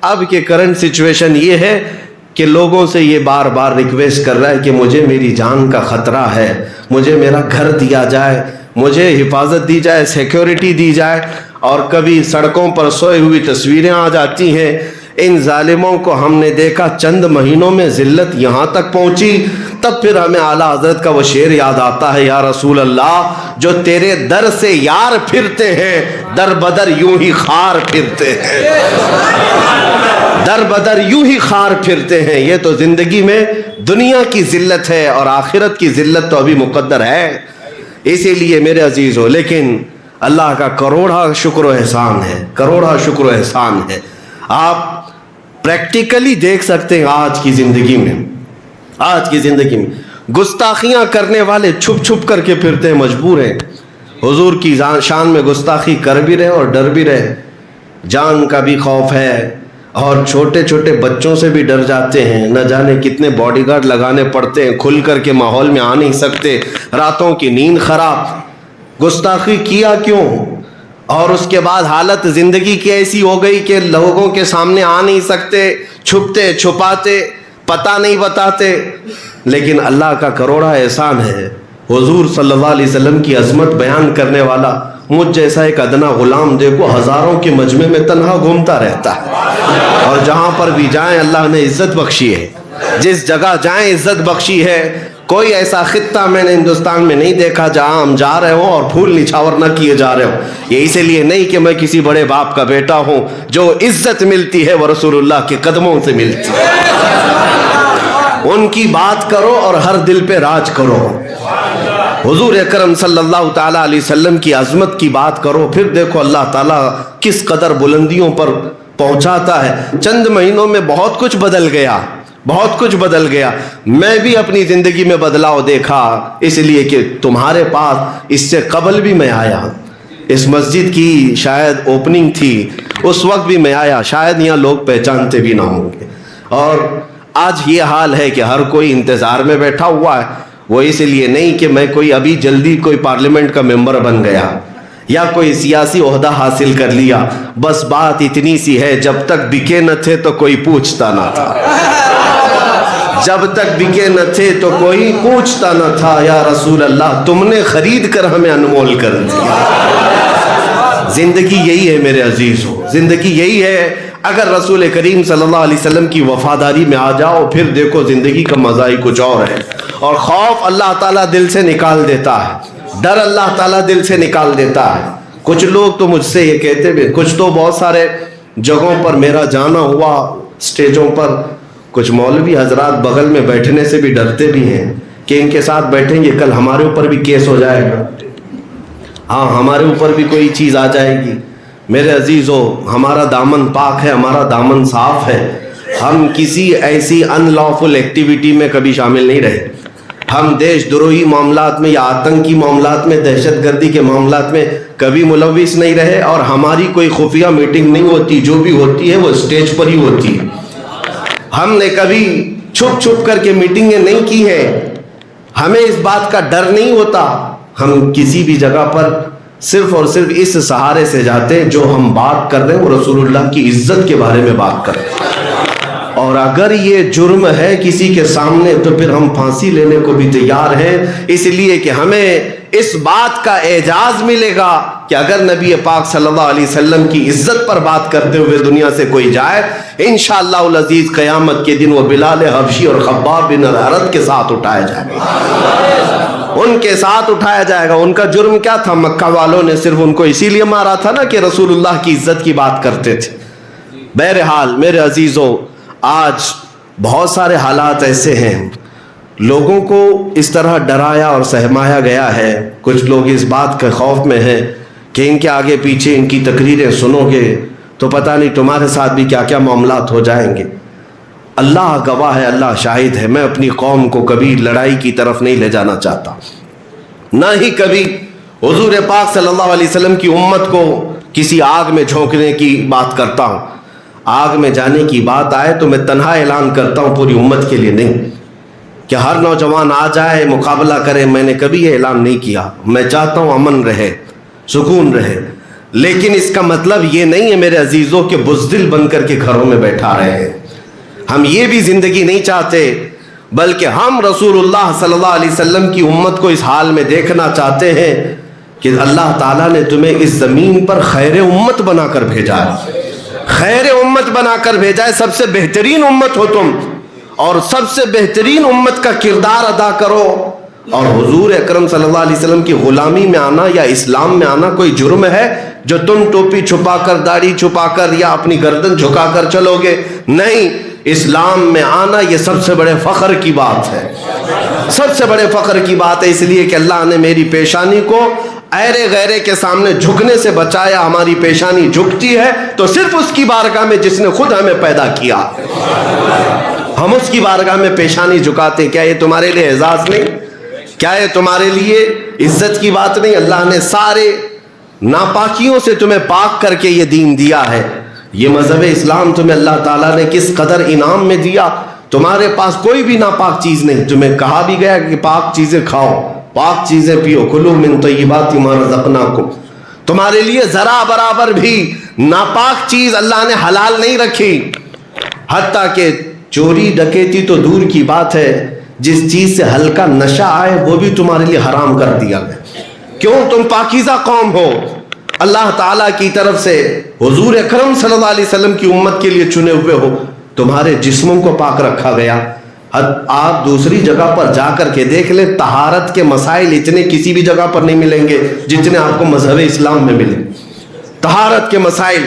اب کے current situation یہ ہے کہ لوگوں سے یہ بار بار ریکویسٹ کر رہا ہے کہ مجھے میری جان کا خطرہ ہے، مجھے میرا گھر دیا جائے، مجھے حفاظت دی جائے، سیکیورٹی دی جائے، اور کبھی سڑکوں پر سوئے ہوئی تصویریں آ جاتی ہیں۔ ان ظالموں کو ہم نے دیکھا چند مہینوں میں ذلت یہاں تک پہنچی، تب پھر ہمیں اعلیٰ حضرت کا وہ شعر یاد آتا ہے، یا رسول اللہ جو تیرے در سے یار پھرتے ہیں در بدر یوں ہی خار پھرتے ہیں، در بدر یوں ہی خار پھرتے ہیں۔ یہ تو زندگی میں دنیا کی ذلت ہے، اور آخرت کی ذلت تو ابھی مقدر ہے۔ اسی لیے میرے عزیزو، لیکن اللہ کا کروڑا شکر و احسان ہے، کروڑا شکر و احسان ہے۔ آپ پریکٹیکلی دیکھ سکتے ہیں آج کی زندگی میں گستاخیاں کرنے والے چھپ چھپ کر کے پھرتے ہیں، مجبور ہیں۔ حضور کی شان میں گستاخی کر بھی رہے اور ڈر بھی رہے، جان کا بھی خوف ہے، اور چھوٹے چھوٹے بچوں سے بھی ڈر جاتے ہیں، نہ جانے کتنے باڈی گارڈ لگانے پڑتے ہیں، کھل کر کے ماحول میں آ نہیں سکتے، راتوں کی نیند خراب۔ گستاخی کیا کیوں؟ اور اس کے بعد حالت زندگی کی ایسی ہو گئی کہ لوگوں کے سامنے آ نہیں سکتے، چھپتے چھپاتے، پتہ نہیں بتاتے۔ لیکن اللہ کا کروڑا احسان ہے، حضور صلی اللہ علیہ وسلم کی عظمت بیان کرنے والا مجھ جیسا ایک ادنا غلام دیکھو ہزاروں کے مجمع میں تنہا گھومتا رہتا ہے، اور جہاں پر بھی جائیں اللہ نے عزت بخشی ہے، جس جگہ جائیں عزت بخشی ہے۔ کوئی ایسا خطہ میں نے ہندوستان میں نہیں دیکھا جہاں ہم جا رہے ہوں اور پھول نچھاور نہ کیے جا رہے ہوں۔ یہ اس لیے نہیں کہ میں کسی بڑے باپ کا بیٹا ہوں، جو عزت ملتی ہے وہ رسول اللہ کے قدموں سے ملتی ہے۔ ان کی بات کرو اور ہر دل پہ راج کرو۔ حضور اکرم صلی اللہ تعالیٰ علیہ وسلم کی عظمت کی بات کرو، پھر دیکھو اللہ تعالیٰ کس قدر بلندیوں پر پہنچاتا ہے۔ چند مہینوں میں بہت کچھ بدل گیا، بہت کچھ بدل گیا۔ میں بھی اپنی زندگی میں بدلاؤ دیکھا، اس لیے کہ تمہارے پاس اس سے قبل بھی میں آیا۔ اس مسجد کی شاید اوپننگ تھی، اس وقت بھی میں آیا، شاید یہاں لوگ پہچانتے بھی نہ ہوں گے۔ اور آج یہ حال ہے کہ ہر کوئی انتظار میں بیٹھا ہوا ہے۔ وہ اس لیے نہیں کہ میں کوئی ابھی جلدی کوئی پارلیمنٹ کا ممبر بن گیا یا کوئی سیاسی عہدہ حاصل کر لیا، بس بات اتنی سی ہے، جب تک بکے نہ تھے تو کوئی پوچھتا نہ تھا، جب تک بکے نہ تھے تو کوئی پوچھتا نہ تھا۔ یا رسول اللہ تم نے خرید کر ہمیں انمول کر دیا۔ زندگی یہی ہے میرے عزیزو، زندگی یہی ہے۔ اگر رسول کریم صلی اللہ علیہ وسلم کی وفاداری میں آ جاؤ، پھر دیکھو زندگی کا مزہ ہی کچھ اور ہے۔ اور خوف اللہ تعالیٰ دل سے نکال دیتا ہے، ڈر اللہ تعالیٰ دل سے نکال دیتا ہے۔ کچھ لوگ تو مجھ سے یہ کہتے بھی، کچھ تو بہت سارے جگہوں پر میرا جانا ہوا، اسٹیجوں پر، کچھ مولوی حضرات بغل میں بیٹھنے سے بھی ڈرتے بھی ہیں کہ ان کے ساتھ بیٹھیں گے کل ہمارے اوپر بھی کیس ہو جائے گا، ہاں ہمارے اوپر بھی کوئی چیز آ جائے گی۔ میرے عزیزو، ہمارا دامن پاک ہے، ہمارا دامن صاف ہے، ہم کسی ایسی ان لافل ایکٹیویٹی میں کبھی شامل نہیں رہے۔ ہم دیش دروہی معاملات میں یا آتنکی معاملات میں، دہشت گردی کے معاملات میں کبھی ملوث نہیں رہے، اور ہماری کوئی خفیہ میٹنگ نہیں ہوتی، جو بھی ہوتی ہے وہ اسٹیج پر ہی ہوتی ہے۔ ہم نے کبھی چھپ چھپ کر کے میٹنگیں نہیں کی ہیں، ہمیں اس بات کا ڈر نہیں ہوتا۔ ہم کسی بھی جگہ پر صرف اور صرف اس سہارے سے جاتے ہیں، جو ہم بات کر رہے ہیں وہ رسول اللہ کی عزت کے بارے میں بات کر رہے ہیں۔ اور اگر یہ جرم ہے کسی کے سامنے تو پھر ہم پھانسی لینے کو بھی تیار ہیں، اس لیے کہ ہمیں اس بات کا اعجاز ملے گا کہ اگر نبی پاک صلی اللہ علیہ وسلم کی عزت پر بات کرتے ہوئے دنیا سے کوئی جائے، انشاءاللہ العزیز قیامت کے دن وہ بلال حبشی اور خباب بن الارت کے ساتھ اٹھایا جائے گا، ان کے ساتھ اٹھایا جائے گا۔ ان کا جرم کیا تھا؟ مکہ والوں نے صرف ان کو اسی لیے مارا تھا نا کہ رسول اللہ کی عزت کی بات کرتے تھے۔ بہرحال میرے عزیزو، آج بہت سارے حالات ایسے ہیں، لوگوں کو اس طرح ڈرایا اور سہمایا گیا ہے، کچھ لوگ اس بات کے خوف میں ہیں کہ ان کے آگے پیچھے ان کی تقریریں سنو گے تو پتہ نہیں تمہارے ساتھ بھی کیا کیا معاملات ہو جائیں گے۔ اللہ گواہ ہے، اللہ شاہد ہے، میں اپنی قوم کو کبھی لڑائی کی طرف نہیں لے جانا چاہتا، نہ ہی کبھی حضور پاک صلی اللہ علیہ وسلم کی امت کو کسی آگ میں جھونکنے کی بات کرتا ہوں۔ آگ میں جانے کی بات آئے تو میں تنہا اعلان کرتا ہوں، پوری امت کے لیے نہیں کہ ہر نوجوان آ جائے مقابلہ کرے، میں نے کبھی یہ اعلان نہیں کیا۔ میں چاہتا ہوں امن رہے، سکون رہے، لیکن اس کا مطلب یہ نہیں ہے میرے عزیزوں کہ بزدل بن کر کے گھروں میں بیٹھا رہے ہیں. ہم یہ بھی زندگی نہیں چاہتے، بلکہ ہم رسول اللہ صلی اللہ علیہ وسلم کی امت کو اس حال میں دیکھنا چاہتے ہیں کہ اللہ تعالیٰ نے تمہیں اس زمین پر خیر امت بنا کر بھیجا ہے، خیر امت بنا کر بھیجا ہے. سب سے بہترین امت ہو تم، اور سب سے بہترین امت کا کردار ادا کرو. اور حضور اکرم صلی اللہ علیہ وسلم کی غلامی میں آنا یا اسلام میں آنا کوئی جرم ہے جو تم ٹوپی چھپا کر، داڑھی چھپا کر یا اپنی گردن جھکا کر چلو گے؟ نہیں، اسلام میں آنا یہ سب سے بڑے فخر کی بات ہے، سب سے بڑے فخر کی بات ہے. اس لیے کہ اللہ نے میری پیشانی کو ایرے غیرے کے سامنے جھکنے سے بچایا. ہماری پیشانی جھکتی ہے تو صرف اس کی بارگاہ میں جس نے خود ہمیں پیدا کیا، ہم اس کی بارگاہ میں پیشانی جھکاتے. کیا یہ تمہارے لیے اعزاز نہیں؟ کیا یہ تمہارے لیے عزت کی بات نہیں؟ اللہ نے سارے ناپاکیوں سے تمہیں پاک کر کے یہ دین دیا ہے. یہ مذہب اسلام تمہیں اللہ تعالیٰ نے کس قدر انعام میں دیا. تمہارے پاس کوئی بھی ناپاک چیز نہیں. تمہیں کہا بھی گیا کہ پاک چیزیں کھاؤ، پاک چیزیں پیو، کلوا من طیبات ما رزقناکم. تمہارے لیے ذرا برابر بھی ناپاک چیز اللہ نے حلال نہیں رکھی. حتیٰ کہ چوری ڈکیتی تو دور کی بات ہے، جس چیز سے ہلکا نشہ آئے وہ بھی تمہارے لیے حرام کر دیا گیا. کیوں؟ تم پاکیزہ قوم ہو، اللہ تعالیٰ کی طرف سے حضور اکرم صلی اللہ علیہ وسلم کی امت کے لیے چنے ہوئے ہو. تمہارے جسموں کو پاک رکھا گیا. آپ دوسری جگہ پر جا کر کے دیکھ لیں، طہارت کے مسائل اتنے کسی بھی جگہ پر نہیں ملیں گے جتنے آپ کو مذہب اسلام میں ملیں. طہارت کے مسائل،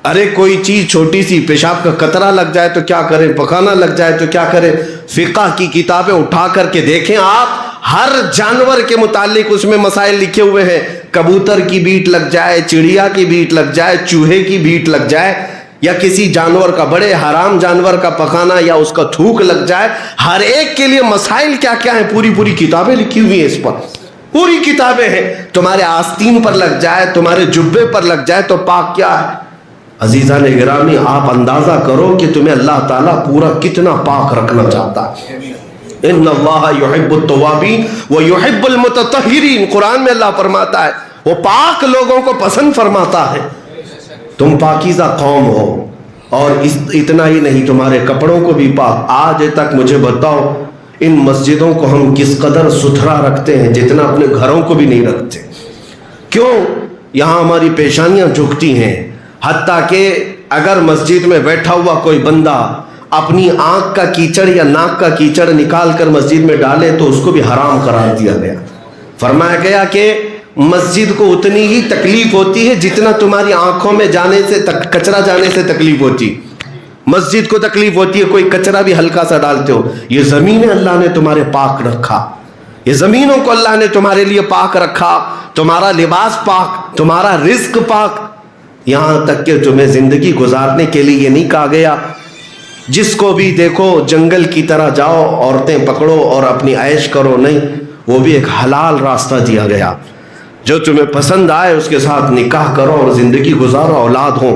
ارے کوئی چیز چھوٹی سی پیشاب کا قطرہ لگ جائے تو کیا کریں، پخانہ لگ جائے تو کیا کریں. فقہ کی کتابیں اٹھا کر کے دیکھیں آپ، ہر جانور کے متعلق اس میں مسائل لکھے ہوئے ہیں. کبوتر کی بیٹ لگ جائے، چڑیا کی بیٹ لگ جائے، چوہے کی بیٹ لگ جائے، یا کسی جانور کا، بڑے حرام جانور کا پخانہ یا اس کا تھوک لگ جائے، ہر ایک کے لیے مسائل کیا کیا ہیں، پوری پوری کتابیں لکھی ہوئی ہیں اس پر، پوری کتابیں ہیں. تمہارے آستین پر لگ جائے، تمہارے جبے پر لگ جائے تو پاک کیا ہے. عزیزان گرامی، آپ اندازہ کرو کہ تمہیں اللہ تعالیٰ پورا کتنا پاک رکھنا چاہتا ہے. ان اللہ یحب التوابین ویحب المتطہرین. قرآن میں اللہ فرماتا ہے وہ پاک لوگوں کو پسند فرماتا ہے. تم پاکیزہ قوم ہو، اور اتنا ہی نہیں، تمہارے کپڑوں کو بھی پاک. آج تک مجھے بتاؤ ان مسجدوں کو ہم کس قدر ستھرا رکھتے ہیں، جتنا اپنے گھروں کو بھی نہیں رکھتے. کیوں؟ یہاں ہماری پیشانیاں جھکتی ہیں. حتیٰ کہ اگر مسجد میں بیٹھا ہوا کوئی بندہ اپنی آنکھ کا کیچڑ یا ناک کا کیچڑ نکال کر مسجد میں ڈالے تو اس کو بھی حرام قرار دیا گیا. فرمایا گیا کہ مسجد کو اتنی ہی تکلیف ہوتی ہے جتنا تمہاری آنکھوں میں جانے سے کچرا جانے سے تکلیف ہوتی. مسجد کو تکلیف ہوتی ہے کوئی کچرا بھی ہلکا سا ڈالتے ہو. یہ زمینیں اللہ نے تمہارے پاک رکھا، یہ زمینوں کو اللہ نے تمہارے لیے پاک رکھا. تمہارا لباس پاک، تمہارا رزق پاک. یہاں تک کہ تمہیں زندگی گزارنے کے لیے یہ نہیں کہا گیا جس کو بھی دیکھو جنگل کی طرح جاؤ، عورتیں پکڑو اور اپنی عیش کرو. نہیں، وہ بھی ایک حلال راستہ دیا گیا. جو تمہیں پسند آئے اس کے ساتھ نکاح کرو اور زندگی گزارو، اولاد ہو.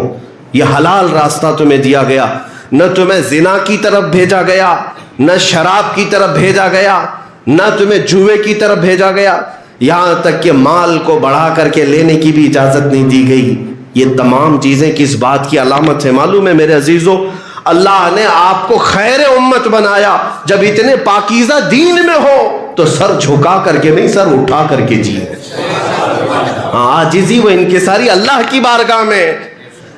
یہ حلال راستہ تمہیں دیا گیا. نہ تمہیں زنا کی طرف بھیجا گیا، نہ شراب کی طرف بھیجا گیا، نہ تمہیں جوئے کی طرف بھیجا گیا. یہاں تک کہ مال کو بڑھا کر کے لینے کی بھی اجازت نہیں دی گئی. یہ تمام چیزیں کس بات کی علامت ہے معلوم ہے میرے عزیزو؟ اللہ نے آپ کو خیر امت بنایا. جب اتنے پاکیزہ دین میں ہو تو سر جھکا کر کے نہیں، سر اٹھا کر کے جیے. عاجزی و انکساری اللہ کی بارگاہ میں.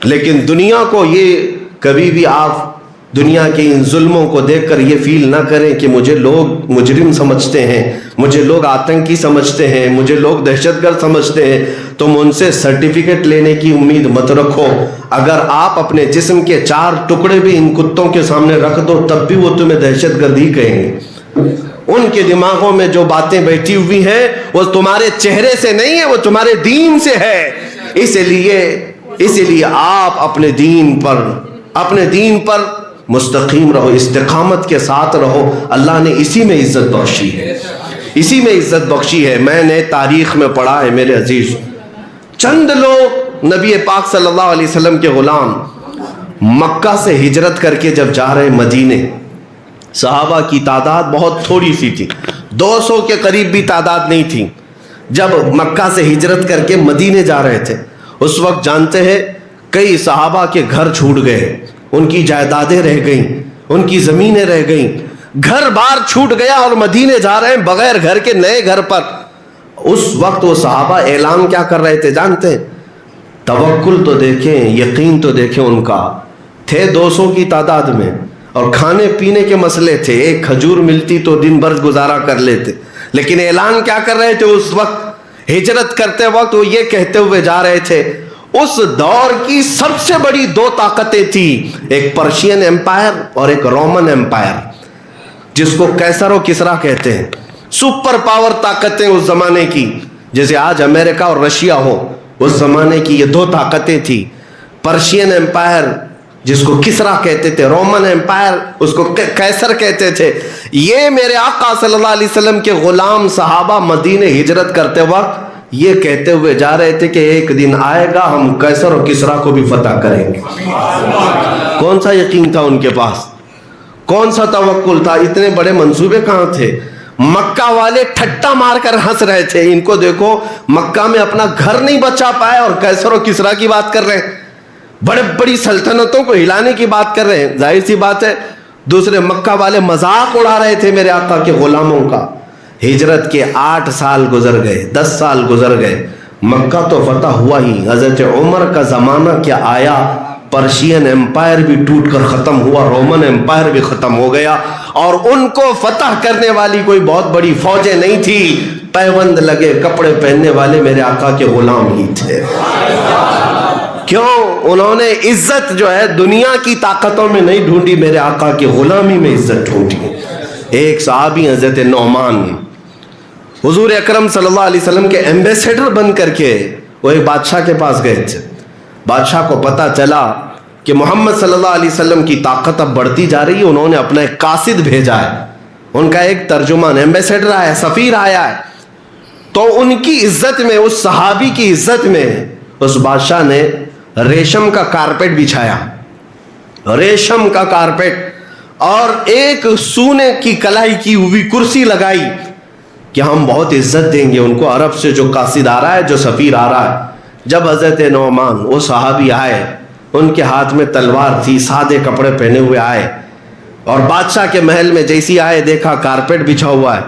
لیکن دنیا کو یہ کبھی بھی آپ دنیا کے ان ظلموں کو دیکھ کر یہ فیل نہ کریں کہ مجھے لوگ مجرم سمجھتے ہیں، مجھے لوگ آتنکی سمجھتے ہیں، مجھے لوگ دہشت گرد سمجھتے ہیں. تم ان سے سرٹیفکیٹ لینے کی امید مت رکھو. اگر آپ اپنے جسم کے 4 ٹکڑے بھی ان کتوں کے سامنے رکھ دو تب بھی وہ تمہیں دہشت گرد ہی کہیں گے. ان کے دماغوں میں جو باتیں بیٹھی ہوئی ہیں وہ تمہارے چہرے سے نہیں ہے، وہ تمہارے دین سے ہے. اسی لیے آپ اپنے دین پر مستقیم رہو، استقامت کے ساتھ رہو. اللہ نے اسی میں عزت بخشی ہے، اسی میں عزت بخشی ہے. میں نے تاریخ میں پڑھا ہے میرے عزیز، چند لوگ نبی پاک صلی اللہ علیہ وسلم کے غلام مکہ سے ہجرت کر کے جب جا رہے مدینے، صحابہ کی تعداد بہت تھوڑی سی تھی، 200 کے قریب بھی تعداد نہیں تھی. جب مکہ سے ہجرت کر کے مدینے جا رہے تھے، اس وقت جانتے ہیں کئی صحابہ کے گھر چھوٹ گئے، ان کی جائیدادیں رہ گئیں، ان کی زمینیں رہ گئیں، گھر بار چھوٹ گیا اور مدینے جا رہے ہیں بغیر گھر کے نئے گھر پر۔ اس وقت وہ صحابہ اعلان کیا کر رہے تھے جانتے ہیں؟ توکل تو دیکھیں، یقین تو دیکھیں، ان کا تھے 200 کی تعداد میں اور کھانے پینے کے مسئلے تھے، ایک کھجور ملتی تو دن بھر گزارا کر لیتے، لیکن اعلان کیا کر رہے تھے اس وقت؟ ہجرت کرتے وقت وہ یہ کہتے ہوئے جا رہے تھے، اس دور کی سب سے بڑی 2 طاقتیں تھیں، ایک پرشین ایمپائر اور ایک رومن ایمپائر، جس کو کیسر و کسرا کہتے ہیں، سپر پاور طاقتیں اس زمانے کی، جیسے آج امریکہ اور رشیا ہو، اس زمانے کی یہ 2 طاقتیں تھیں، پرشین ایمپائر جس کو کسرا کہتے تھے، رومن ایمپائر اس کو کیسر کہتے تھے۔ یہ میرے آقا صلی اللہ علیہ وسلم کے غلام صحابہ مدینے ہجرت کرتے وقت یہ کہتے ہوئے جا رہے تھے کہ ایک دن آئے گا ہم کیسر اور کسرا کو بھی فتح کریں گے۔ کون سا یقین تھا ان کے پاس؟ کون سا توکل تھا؟ اتنے بڑے منصوبے کہاں تھے؟ مکہ والے ٹھٹا مار کر ہنس رہے تھے، ان کو دیکھو مکہ میں اپنا گھر نہیں بچا پائے اور کیسر و کسرا کی بات کر رہے ہیں، بڑے بڑی سلطنتوں کو ہلانے کی بات کر رہے ہیں۔ ظاہر سی بات ہے دوسرے مکہ والے مذاق اڑا رہے تھے میرے آقا کے غلاموں کا۔ ہجرت کے 8 سال گزر گئے، 10 سال گزر گئے، مکہ تو فتح ہوا ہی، حضرت عمر کا زمانہ کیا آیا، پرشین ایمپائر بھی ٹوٹ کر ختم ہوا، رومن ایمپائر بھی ختم ہو گیا، اور ان کو فتح کرنے والی کوئی بہت بڑی فوجیں نہیں تھی، پیوند لگے کپڑے پہننے والے میرے آقا کے غلام ہی تھے۔ کیوں؟ انہوں نے عزت جو ہے دنیا کی طاقتوں میں نہیں ڈھونڈی، میرے آقا کی غلامی میں عزت ڈھونڈی۔ ایک صحابی حضرت نعمان حضور اکرم صلی اللہ علیہ وسلم کے ایمبیسیڈر بن کر کے وہ ایک بادشاہ کے پاس گئے تھے۔ بادشاہ کو پتا چلا کہ محمد صلی اللہ علیہ وسلم کی طاقت اب بڑھتی جا رہی ہے، انہوں نے اپنا ایک قاصد بھیجا ہے، ان کا ایک ترجمان ایمبیسیڈر آیا ہے، سفیر آیا ہے۔ تو ان کی عزت میں، اس صحابی کی عزت میں اس بادشاہ نے ریشم کا کارپیٹ بچھایا، ریشم کا کارپیٹ، اور ایک سونے کی کلائی کی ہوئی کرسی لگائی کہ ہم بہت عزت دیں گے ان کو، عرب سے جو قاصد آ رہا ہے، جو سفیر آ رہا ہے۔ جب حضرت نعمان وہ صحابی آئے، ان کے ہاتھ میں تلوار تھی، سادے کپڑے پہنے ہوئے آئے، اور بادشاہ کے محل میں جیسی آئے دیکھا کارپیٹ بچھا ہوا ہے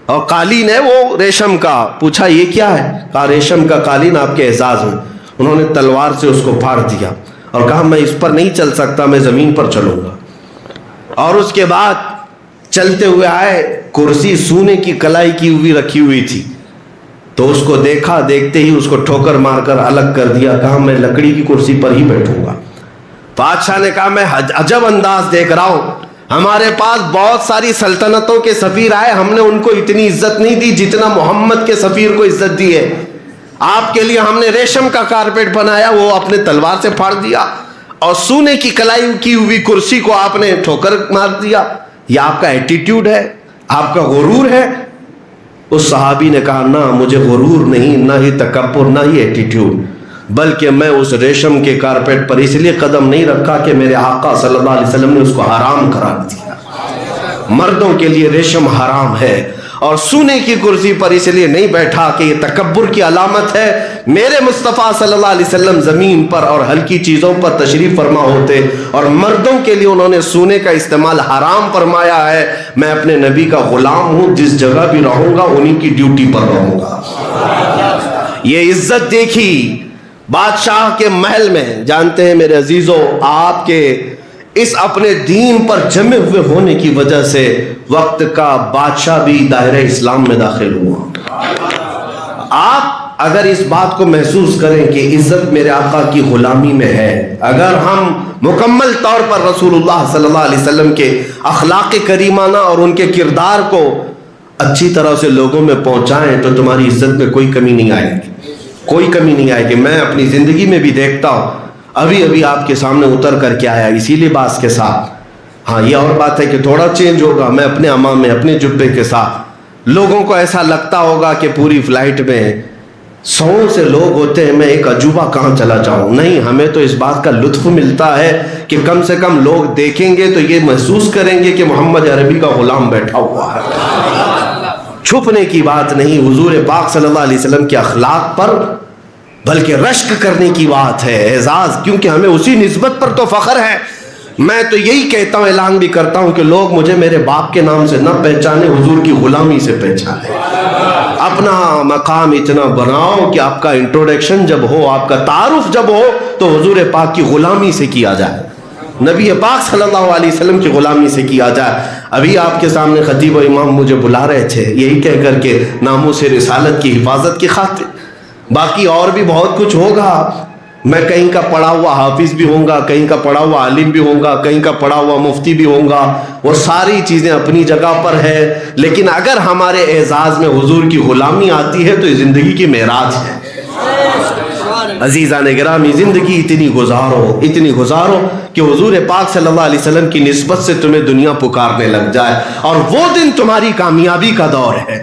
اور قالین ہے وہ ریشم کا۔ پوچھا یہ کیا ہے؟ کہا ریشم کا قالین آپ کے اعزاز میں۔ انہوں نے تلوار سے اس کو پھاڑ دیا اور کہا میں اس پر نہیں چل سکتا، میں زمین پر چلوں گا۔ اور اس کے بعد چلتے ہوئے آئے، کرسی سونے کی کلائی کی ہوئی رکھی ہوئی تھی، تو اس کو دیکھا، دیکھتے ہی اس کو ٹھوکر مار کر الگ کر دیا، کہا میں لکڑی کی کرسی پر ہی بیٹھوں گا۔ بادشاہ نے کہا میں عجب انداز دیکھ رہا ہوں، ہمارے پاس بہت ساری سلطنتوں کے سفیر آئے، ہم نے ان کو اتنی عزت نہیں دی جتنا محمد کے سفیر کو عزت دی ہے۔ آپ کے لیے ہم نے ریشم کا کارپیٹ بنایا، وہ اپنے تلوار سے پھاڑ دیا، اور سونے کی کلائی کی ہوئی کرسی کو آپ نے ٹھوکر مار دیا۔ یہ آپ کا ایٹیٹیوڈ ہے، آپ کا غرور ہے؟ اس صحابی نے کہا نہ، مجھے غرور نہیں، نہ ہی تکبر، نہ ہی ایٹیٹیوڈ، بلکہ میں اس ریشم کے کارپیٹ پر اس لیے قدم نہیں رکھا کہ میرے آقا صلی اللہ علیہ وسلم نے اس کو حرام قرار دیا۔ مردوں کے لیے ریشم حرام ہے، اور سونے کی کرسی پر اس لیے نہیں بیٹھا کہ یہ تکبر کی علامت ہے۔ میرے مصطفیٰ صلی اللہ علیہ وسلم زمین پر اور ہلکی چیزوں پر تشریف فرما ہوتے، اور مردوں کے لیے انہوں نے سونے کا استعمال حرام فرمایا ہے۔ میں اپنے نبی کا غلام ہوں، جس جگہ بھی رہوں گا انہی کی ڈیوٹی پر رہوں گا۔ یہ عزت دیکھی بادشاہ کے محل میں۔ جانتے ہیں میرے عزیزو، آپ کے اس اپنے دین پر جمے ہوئے ہونے کی وجہ سے وقت کا بادشاہ بھی دائرہ اسلام میں داخل ہوا۔ آپ اگر اس بات کو محسوس کریں کہ عزت میرے آقا کی غلامی میں ہے، اگر ہم مکمل طور پر رسول اللہ صلی اللہ علیہ وسلم کے اخلاق کریمانہ اور ان کے کردار کو اچھی طرح سے لوگوں میں پہنچائیں، تو تمہاری عزت میں کوئی کمی نہیں آئے گی، کوئی کمی نہیں آئے گی۔ میں اپنی زندگی میں بھی دیکھتا ہوں، ابھی آپ کے سامنے اتر کر کے آیا اسی لباس کے ساتھ۔ ہاں یہ اور بات ہے کہ تھوڑا چینج ہوگا، میں اپنے امام میں اپنے جبے کے ساتھ، لوگوں کو ایسا لگتا ہوگا کہ پوری فلائٹ میں 100 سے لوگ ہوتے ہیں، میں ایک عجوبہ کہاں چلا جاؤں۔ نہیں، ہمیں تو اس بات کا لطف ملتا ہے کہ کم سے کم لوگ دیکھیں گے تو یہ محسوس کریں گے کہ محمد عربی کا غلام بیٹھا ہوا ہے۔ چھپنے کی بات نہیں، حضور پاک صلی اللہ علیہ وسلم کے اخلاق پر بلکہ رشک کرنے کی بات ہے، اعزاز، کیونکہ ہمیں اسی نسبت پر تو فخر ہے۔ میں تو یہی کہتا ہوں، اعلان بھی کرتا ہوں کہ لوگ مجھے میرے باپ کے نام سے نہ پہچانے، حضور کی غلامی سے پہچانے۔ اپنا مقام اتنا بناؤ کہ آپ کا انٹروڈکشن جب ہو، آپ کا تعارف جب ہو تو حضور پاک کی غلامی سے کیا جائے، نبی پاک صلی اللہ علیہ وسلم کی غلامی سے کیا جائے۔ ابھی آپ کے سامنے خطیب و امام مجھے بلا رہے تھے یہی کہہ کر کے ناموس رسالت کی حفاظت کی خاطر، باقی اور بھی بہت کچھ ہوگا، میں کہیں کا پڑھا ہوا حافظ بھی ہوں گا، کہیں کا پڑھا ہوا عالم بھی ہوں گا، کہیں کا پڑھا ہوا مفتی بھی ہوں گا، وہ ساری چیزیں اپنی جگہ پر ہے، لیکن اگر ہمارے اعزاز میں حضور کی غلامی آتی ہے تو یہ زندگی کی معراج ہے۔ عزیزان گرامی، زندگی اتنی گزارو کہ حضور پاک صلی اللہ علیہ وسلم کی نسبت سے تمہیں دنیا پکارنے لگ جائے، اور وہ دن تمہاری کامیابی کا دور ہے۔